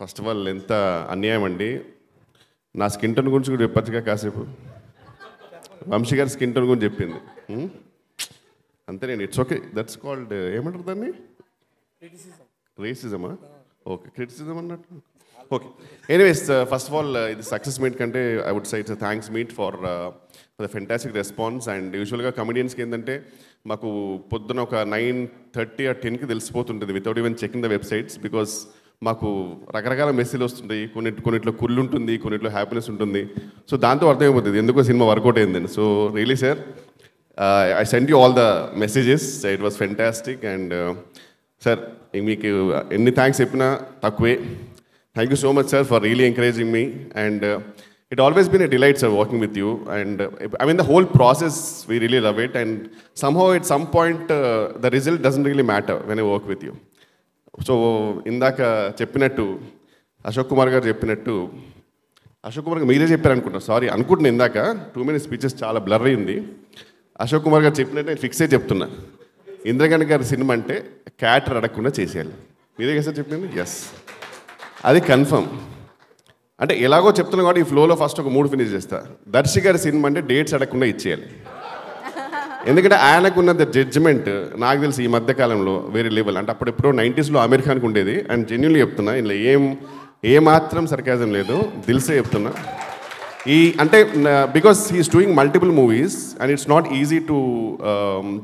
First of all ఎంత అన్యాయం అండి. నా స్కిన్ టోన్ గురించి కూడా చెప్పచ్చుగా కాసేపు. వంశీ గారి స్కిన్ టోన్ గురించి చెప్పింది అంతే. నేను ఇట్స్ ఓకే, దట్స్ కాల్డ్ ఏమంటారు దాన్ని, రేసిజమా? ఓకే, క్రిటిసిజం అన్నట్టు. Okay, anyways first of all ఇది సక్సెస్ మీట్ కంటే I would say it's thanks meet for the fantastic response. And యూజువల్గా కమెడియన్స్కి ఏంటంటే మాకు పొద్దున ఒక 9:30 or 10కి తెలిసిపోతుంటుంది without even checking the websites. Because మాకు రకరకాల మెసేజ్లు వస్తుంటాయి. కొన్నిట్లో కుళ్ళు ఉంటుంది, కొన్నిట్లో హ్యాపీనెస్ ఉంటుంది. సో దాంతో అర్థమైపోతుంది ఎందుకో సినిమా వర్కౌట్ అయిందని. So really sir, I send you all the messages, it was fantastic. And sir మీకు ఎన్ని థ్యాంక్స్ చెప్పినా తక్కువే. Thank you so much sir for really encouraging me. And it always been a delight, sir, working with you. And I mean, the whole process, we really love it. And somehow at some point, the result doesn't really matter when I work with you. So, indaka cheppinattu, Ashok Kumar garu cheppinattu, Ashok Kumar garu meere chepparu anukunta. Sorry, anukuntunna indaka too many speeches chaala blur ayindi. Ashok Kumar garu cheppinattu nenu fix ayi cheptunna. Indragani garu cinema ante character adakunda cheseyali. Meere కదా చెప్పింది? yes, అది confirm. అంటే ఎలాగో చెప్తున్నా కాబట్టి ఈ ఫ్లోలో first ఒక 3 ఫినిష్ చేస్తా. దర్శి గారి సినిమా అంటే డేట్స్ అడగకుండా ఇచ్చేయాలి. ఎందుకంటే ఆయనకున్న జడ్జిమెంట్ నాకు తెలిసి ఈ మధ్యకాలంలో వేరే లెవెల్. అంటే అప్పుడెప్పుడో 90s అమీర్ ఖాన్కి ఉండేది. అండ్ జెన్యున్లీ చెప్తున్నా, ఇందులో ఏమాత్రం సర్కాజం లేదు, దిల్సే చెప్తున్నా. అంటే because he is doing multiple movies and it's not easy to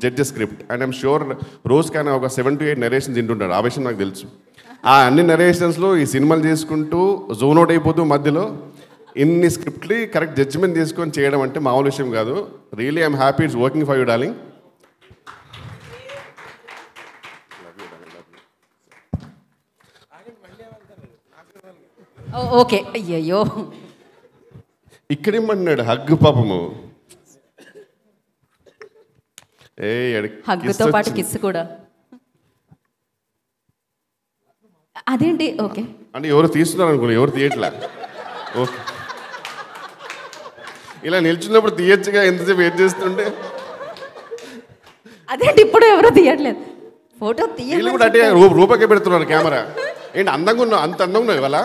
judge a script. And I'm sure రోజుకైనా ఒక 7 to 8 నరేషన్స్ తింటుంటాడు. ఆ విషయం నాకు తెలుసు. ఆ అన్ని నరేషన్స్లో ఈ సినిమాలు చేసుకుంటూ జోన్ అవుట్ అయిపోతూ మధ్యలో ఇన్ని స్క్రిప్ట్లు కరెక్ట్ జడ్జిమెంట్ తీసుకొని చేయడం అంటే మామూలు విషయం కాదు. Really I'm happy it's working for you darling. Okay, అయ్యయ్యో ఇక్కడేమన్నాడు హగ్ పాపము. హగ్గుతో పాటు కిస్ కూడా. అదేంటి? ఓకే అంటే ఎవరు తీస్తున్నారు అనుకో, ఎవరు తీయట్లా. ఓకే, ఇలా నిల్చున్నప్పుడు తీయచ్చుగా, ఎంతసేపు వెయిట్ చేస్తుంటే. అదేంటి ఇప్పుడు ఎవరు తీయట్లేదు ఫోటో తీయాలి కూడా? అంటే రూపకే పెడుతున్నారు కెమెరా. ఏంటి అందంగా ఉన్నావు, అంత అందంగా ఉన్నావు ఇవాళ.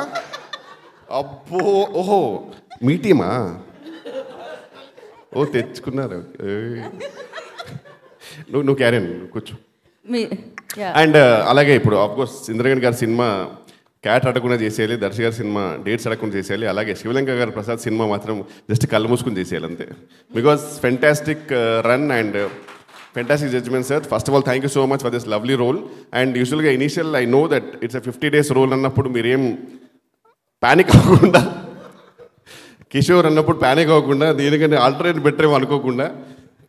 అబ్బో, ఓహో మీ టీమా? ఓ తెచ్చుకున్నారు. నువ్వు క్యారియన్ కూర్చో. అండ్ అలాగే ఇప్పుడు ఆఫ్కోర్స్ ఇంద్రగణ్ గారి సినిమా క్యాట్ అడగకుండా చేసేయాలి, దర్శి గారి సినిమా డేట్స్ అడగకుండా చేసేయాలి. అలాగే శివలంక గారి ప్రసాద్ సినిమా మాత్రం జస్ట్ కళ్ళు మూసుకుని చేసేయాలి అంతే. Because fantastic run and fantastic judgement sir. First of all thank you so much for this lovely role. And యూజువల్గా initial I know that it's a 50 days role అన్నప్పుడు మీరేం ప్యానిక్ అవ్వకుండా, కిషోర్ అన్నప్పుడు ప్యానిక్ అవ్వకుండా, దీనికంటే ఆల్టర్నేట్ బెటర్ ఏమో అనుకోకుండా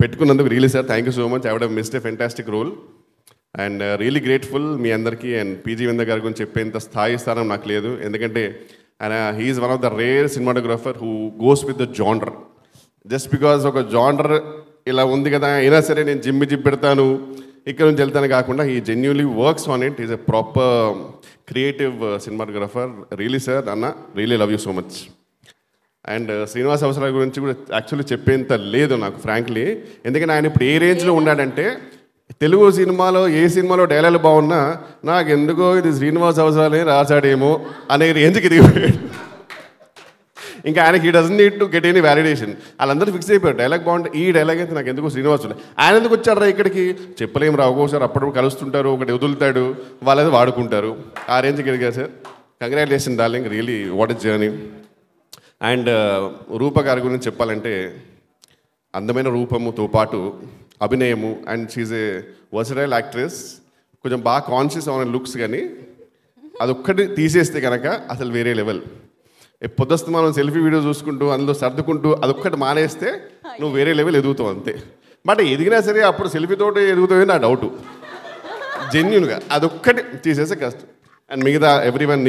పెట్టుకున్నందుకు really sir thank you so much. I would have missed a fantastic role and really grateful మీ అందరికీ. అండ్ పీజీ వింద గారి గురించి చెప్పేంత స్థానం నాకు లేదు. ఎందుకంటే ఆయన he's one of the rare cinematographer who goes with the genre. Just because ఒక జానర్ ఇలా ఉంది కదా అయినా సరే నేను జిమ్ పెడతాను, ఇక్కడ నుంచి వెళ్తాను కాకుండా he genuinely works on it. Is a proper creative cinematographer. Really sir అన్న, really love you so much. And Srinivas Avasarala గురించి కూడా యాక్చువల్లీ చెప్పేంత లేదు నాకు ఫ్రాంక్లీ. ఎందుకంటే ఆయన ఇప్పుడు ఏ రేంజ్లో ఉన్నాడంటే తెలుగు సినిమాలో ఏ సినిమాలో డైలాగ్ బాగున్నా నాకు ఎందుకో ఇది శ్రీనివాస్ అవసరాలే రాశాడేమో అనే రేంజ్కి దిగిపోయాడు. ఇంకా ఆయనకి ఈ doesn't need to get any validation. వాళ్ళందరూ ఫిక్స్ అయిపోయారు డైలాగ్ బాగుంటే ఈ డైలాగ్ అయితే నాకు ఎందుకు శ్రీనివాస్. ఆయన ఎందుకు వచ్చారా ఇక్కడికి చెప్పలేము రా. ఒక్కోసారి అప్పుడప్పుడు కలుస్తుంటారు, ఒకటి వదులుతాడు, వాళ్ళది వాడుకుంటారు. ఆ రేంజ్కి ఎదిగారు sir. Congratulation darling, really what is journey. And Rupa గారి గురించి చెప్పాలంటే అందమైన రూపముతో పాటు అభినయము. And she's a versatile actress. కొంచెం బాగా కాన్షియస్ అవున లుక్స్, కానీ అదొక్కటి తీసేస్తే కనుక అసలు వేరే లెవెల్. పొద్దుస్తూ మనం సెల్ఫీ వీడియో చూసుకుంటూ అందులో సర్దుకుంటూ అదొక్కటి మానేస్తే నువ్వు వేరే లెవెల్ ఎదుగుతావు అంతే. బట్ ఎదిగినా సరే అప్పుడు సెల్ఫీతోటి ఎదుగుతావే నా డౌటు జెన్యున్గా. అదొక్కటి తీసేస్తే కష్టం. అండ్ మిగతా ఎవ్రీవన్,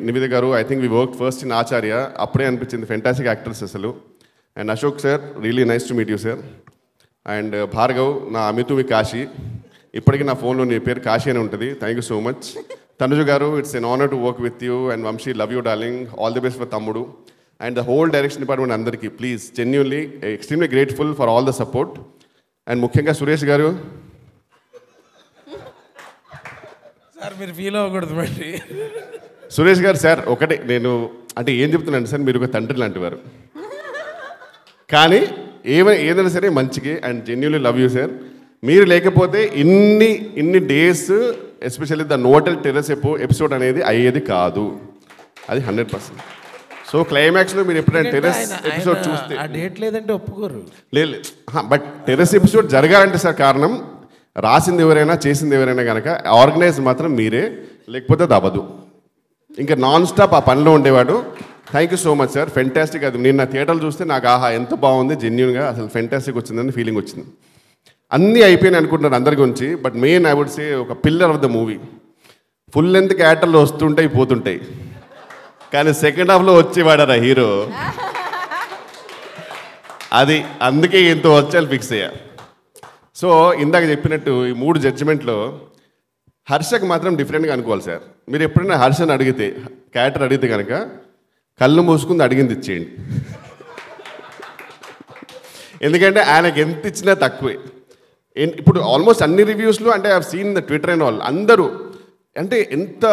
నివేద గారు, I think we work first in Acharya. అప్పుడే అనిపించింది ఫెంటాస్టిక్ యాక్టర్స్ అసలు. And Ashok sir, really nice to meet you sir. And Bhargav, నా అమితువి కాశీ. ఇప్పటికీ నా ఫోన్లో నీ పేరు కాశీ అని ఉంటుంది. Thank you so much. Tanuj గారు, it's an honour to work with you. And Vamsi, love you darling, all the best for తమ్ముడు. And the whole direction department అందరికీ please genuinely extremely grateful for all the support. And ముఖ్యంగా సురేష్ గారు, sir మీరు feel అవ్వకూడదు మరి. సురేష్ గారు sir ఒకటే నేను అంటే ఏం చెప్తున్నాను సార్, మీరు ఒక తండ్రి లాంటి వారు, కానీ ఏదైనా సరే మంచికి and genuinely love you sir. మీరు లేకపోతే ఇన్ని డేస్ ఎస్పెషల్లీ ద నోటల్ టెర్రస్ ఎపిసోడ్ అనేది అయ్యేది కాదు, అది 100%. సో క్లైమాక్స్లో మీరు ఎప్పుడైనా టెర్రస్ ఎపిసోడ్ చూస్తే డేట్ లేదంటే ఒప్పుకోరు. లేదు, బట్ టెర్రస్ ఎపిసోడ్ జరగాలంటే సార్ కారణం రాసింది ఎవరైనా చేసింది ఎవరైనా కనుక ఆర్గనైజ్ మాత్రం మీరే, లేకపోతే అది అవ్వదు. ఇంకా నాన్ స్టాప్ ఆ పనిలో ఉండేవాడు. Thank you so much sir, fantastic. అది నేను నా థియేటర్లు చూస్తే నాకు ఆహా ఎంత బాగుంది, జెన్యున్గా అసలు ఫెంటాస్టిక్ వచ్చిందని ఫీలింగ్ వచ్చింది. అన్నీ అయిపోయినాయి అనుకుంటున్నారు అందరి గురించి, but main I would say ఒక pillar of the movie. Full length క్యారెక్టర్లు వస్తుంటాయి పోతుంటాయి, కానీ సెకండ్ హాఫ్లో వచ్చేవాడారా హీరో, అది అందుకే ఇంత వచ్చాలి ఫిక్స్ అయ్యా. సో ఇందాక చెప్పినట్టు ఈ 3 జడ్జిమెంట్లో హర్షకు మాత్రం డిఫరెంట్గా అనుకోవాలి సార్. మీరు ఎప్పుడైనా హర్షని అడిగితే, క్యారెక్టర్ అడిగితే కనుక కళ్ళు మూసుకుంది అడిగింది ఇచ్చేయండి, ఎందుకంటే ఆయనకి ఎంత ఇచ్చినా తక్కువే. ఇప్పుడు ఆల్మోస్ట్ అన్ని రివ్యూస్లో అంటే I have seen the Twitter and all, అందరూ అంటే ఎంత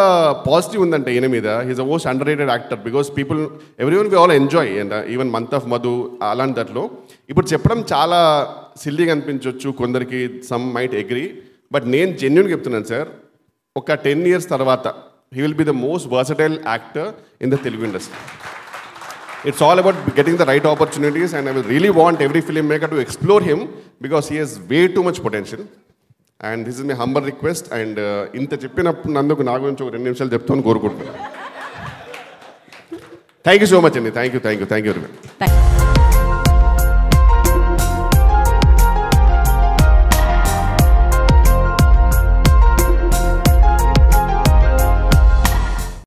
పాజిటివ్ ఉందంటే ఈయన మీద. He's a most underrated actor because people everyone we all enjoy, and even month of Madhu అలాంటి దాంట్లో. ఇప్పుడు చెప్పడం చాలా సిల్లీగా అనిపించవచ్చు కొందరికి, సమ్ మైట్ అగ్రీ, బట్ నేను జెన్యున్గా చెప్తున్నాను సార్, ఒక 10 years తర్వాత he will be the most versatile actor in the Telugu industry. It's all about getting the right opportunities, and I will really want every filmmaker to explore him because he has way too much potential. And this is my humble request. And inta cheppinappudu nanduku na gurinchi oka 2 నిమిషాలు చెప్తాను కోరుకుంటున్నాను. Thank you so much, Andy. Thank you very much.